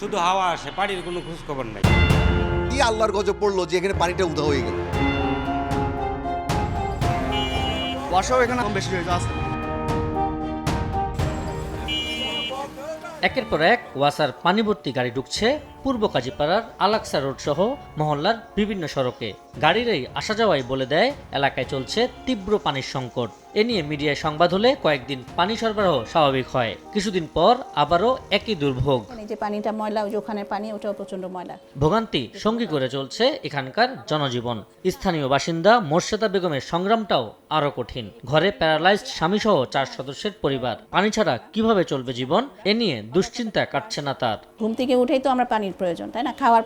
শুধু হাওয়া আসে, পানির কোনো খোঁজ খবর নাই। কি আল্লাহর গজব পড়লো যে এখানে পানিটা উধাও হয়ে গেল। বর্ষাও এখানে কম বেশি হয়ে যাচ্ছে। একের পর এক ওয়াসার পানি ভর্তি গাড়ি ঢুকছে পূর্ব কাজীপাড়ার আলাকসা রোড সহ মহল্লার বিভিন্ন সড়কে। গাড়ির এই আসা যাওয়াই বলে দেয় এলাকায় চলছে তীব্র পানির সংকট। এ নিয়ে মিডিয়ায় সংবাদ হলে কয়েকদিন পানি সরবরাহ স্বাভাবিক হয়, কিছুদিন পর আবারও একই দুর্ভোগ। যে পানিটা ময়লা, ওই যে ওখানে পানি, ওটাও প্রচন্ড ময়লা। ভোগান্তি সঙ্গী করে চলছে এখানকার জনজীবন। স্থানীয় বাসিন্দা মোর্শেদা বেগমের সংগ্রামটাও আরো কঠিন। ঘরে প্যারালাইজড স্বামীসহ 4 সদস্যের পরিবার, পানি ছাড়া কিভাবে চলবে জীবন, এ নিয়ে দুশ্চিন্তা কাটছে না তার। ঘুম থেকে উঠেই তো আমরা পানির প্রয়োজন, তাই না? খাওয়ার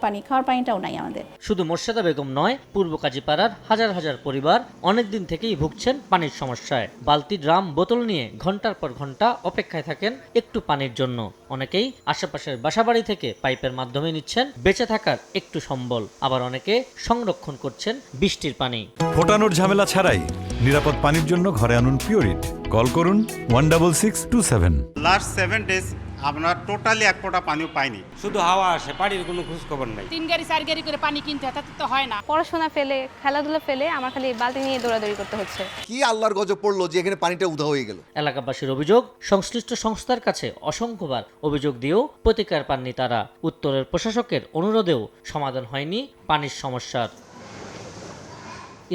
পানিটাও নাই আমাদের। শুধু মোর্শেদা বেগম নয়, পূর্ব কাজীপাড়ার হাজার হাজার পরিবার অনেকদিন থেকেই ভুগছেন পানির সমস্যায়। বালতি, ড্রাম, বোতল নিয়ে ঘন্টার পর ঘন্টা অপেক্ষায় থাকেন একটু পানির জন্য। অনেকেই আশেপাশের বাসাবাড়ি থেকে পাইপের মাধ্যমে নিচ্ছেন বেঁচে থাকার একটু সম্বল, আবার অনেকে সংরক্ষণ করছেন বৃষ্টির পানি। ফোটানোর ঝামেলা ছাড়াই নিরাপদ পানির জন্য ঘরে আনুন পিওরিট। কল করুন 16627। লাস্ট 7 days আমরা টোটালি এক ফোঁটা পানিও পাইনি। শুধু হাওয়া আসে, পানির কোনো খোঁজ খবর নাই। 3 গাড়ি 4 গাড়ি করে পানি কিনতে হয়, তাতে তো হয় না। পড়াশোনা ফেলে, খেলাধুলা ফেলে আমার খালি বালতি নিয়ে দৌড়াদৌড়ি করতে হচ্ছে। কি আল্লাহর গজব পড়লো যে এখানে পানিটা উধাও হয়ে গেল। এলাকাবাসীর অভিযোগ, সংশ্লিষ্ট সংস্থার কাছে অসংখ্যবার অভিযোগ দিয়েও প্রতিকার পাননি তারা। উত্তরের প্রশাসকের অনুরোধেও সমাধান হয়নি পানির সমস্যার।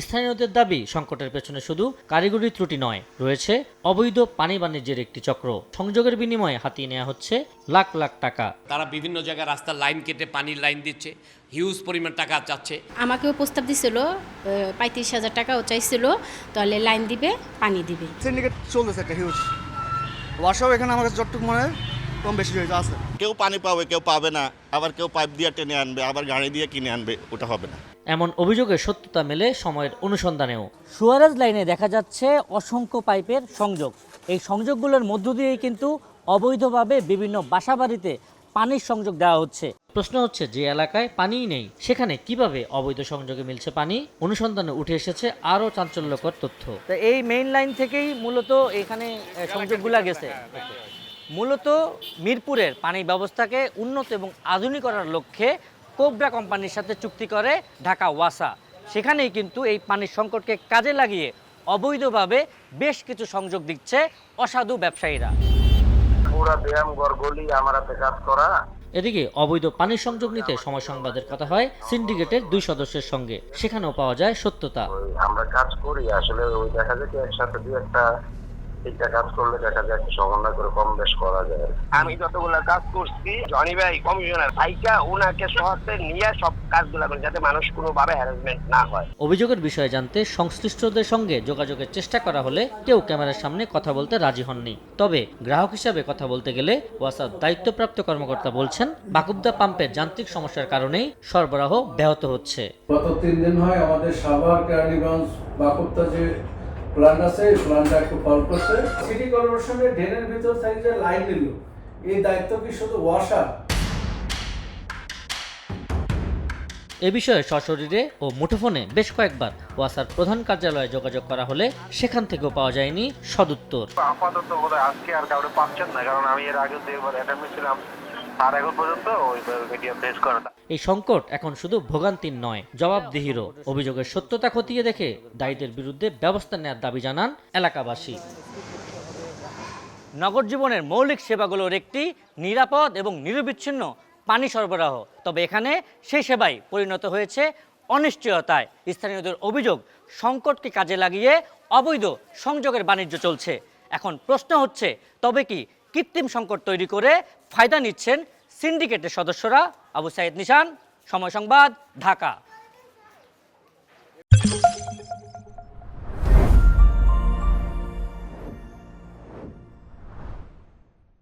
স্থানীয়দের দাবি, সংকটের পেছনে শুধু কারিগরি ত্রুটি নয়, রয়েছে অবৈধ পানি বাণিজ্যের একটি চক্র। সংযোগের বিনিময়ে হাতিয়ে নেওয়া হচ্ছে লাখ লাখ টাকা। তারা বিভিন্ন জায়গায় রাস্তার লাইন কেটে পানির লাইন দিচ্ছে, হিউজ পরিমাণ টাকা চাচ্ছে। আমাকেও প্রস্তাব দিছিল 35,000 টাকাও চাইছিল, তাহলে লাইন দিবে, পানি দিবে। সিন্ডিকেট চলতেছে একটা হিউজ। বর্ষাও এখানে আমার কাছে যতটুকু মনে হয় কম বেশি হয়ে যাচ্ছে। কেউ পানি পাবে, কেউ পাবে না, আবার কেউ পাইপ দিয়ে টেনে আনবে, আবার গাড়ি দিয়ে কিনে আনবে, ওটা হবে না। এমন অভিযোগের সত্যতা মেলে সময়ের অনুসন্ধানেও। সুয়ারেজ লাইনে দেখা যাচ্ছে অসংখ্য পাইপের সংযোগ। এই সংযোগগুলোর মধ্য দিয়েই কিন্তু অবৈধভাবে বিভিন্ন বাসাবাড়িতে পানির সংযোগ দেওয়া হচ্ছে। প্রশ্ন হচ্ছে, যে এলাকায় পানিই নেই সেখানে কিভাবে অবৈধ সংযোগে মিলছে পানি? অনুসন্ধানে উঠে এসেছে আরও চাঞ্চল্যকর তথ্য। এই মেইন লাইন থেকেই মূলত এখানে সংযোগগুলো গেছে। মূলত মিরপুরের পানি ব্যবস্থাকে উন্নত এবং আধুনিক করার লক্ষ্যে কোবরা কোম্পানির সাথে চুক্তি করে ঢাকা ওয়াসা। সেখানেই কিন্তু এই পানির সংকটকে কাজে লাগিয়ে অবৈধভাবে বেশ কিছু সংযোগ দিচ্ছে অসাধু ব্যবসায়ীরা। এদিকে অবৈধ পানির সংযোগ নিতে সময় সংবাদের কথা হয় সিন্ডিকেটের 2 সদস্যের সঙ্গে। সেখানেও পাওয়া যায় সত্যতা। আমরা কাজ করি আসলে, ওই দেখা যায় কি একসাথে দুই একটা তিনটা কাজ করলে দেখা যায় একটা সমন্বয় করে কম বেশ করা যায়। আমি যতগুলো কাজ করছি, জনি ভাই কমিশনার ভাইকা উনাকে সহায়তা নিয়ে সব কাজগুলো করি যাতে মানুষ কোনোভাবে হ্যারাসমেন্ট না হয়। অভিযোগের বিষয়ে জানতে সংশ্লিষ্টদের সঙ্গে যোগাযোগের চেষ্টা করা হলে কেউ ক্যামেরার সামনে কথা বলতে রাজি হননি। তবে গ্রাহক হিসাবে কথা বলতে গেলে ওয়াসার দায়িত্বপ্রাপ্ত কর্মকর্তা বলছেন, বাকুবদা পাম্পের যান্ত্রিক সমস্যার কারণেই সরবরাহ ব্যাহত হচ্ছে। গত 3 দিন হয় আমাদের সাভার, কেরানীগঞ্জ, বাকুবদা যে প্ল্যান্ট আছে, এই প্ল্যান্টটা একটু ফল করছে। সিটি কর্পোরেশনের ড্রেনের ভিতর থেকে যে লাইন দিল, এই দায়িত্ব কি শুধু ওয়াসা? এ বিষয়ে সশরীরে ও মুঠোফোনে বেশ কয়েকবার ওয়াসার প্রধান কার্যালয়ে যোগাযোগ করা হলে সেখান থেকেও পাওয়া যায়নি সদুত্তর। আপাতত বোধহয় আজকে আর কাউকে পাচ্ছেন না, কারণ আমি এর আগে দুইবার অ্যাটেম্প ছিলাম, আর এখন পর্যন্ত ওই মিডিয়া ফেস করে না। এই সংকট এখন শুধু ভোগান্তির নয়, জবাবদিহিরও। অভিযোগের সত্যতা খতিয়ে দেখে দায়ীদের বিরুদ্ধে ব্যবস্থা নেওয়ার দাবি জানান এলাকাবাসী। নগর জীবনের মৌলিক সেবাগুলোর একটি নিরাপদ এবং নিরবিচ্ছিন্ন পানি সরবরাহ। তবে এখানে সেই সেবাই পরিণত হয়েছে অনিশ্চয়তায়। স্থানীয়দের অভিযোগ, সংকটকে কাজে লাগিয়ে অবৈধ সংযোগের বাণিজ্য চলছে। এখন প্রশ্ন হচ্ছে, তবে কি কৃত্রিম সংকট তৈরি করে ফায়দা নিচ্ছেন সিন্ডিকেটের সদস্যরা? আবু সাইদ নিশান, সময় সংবাদ, ঢাকা।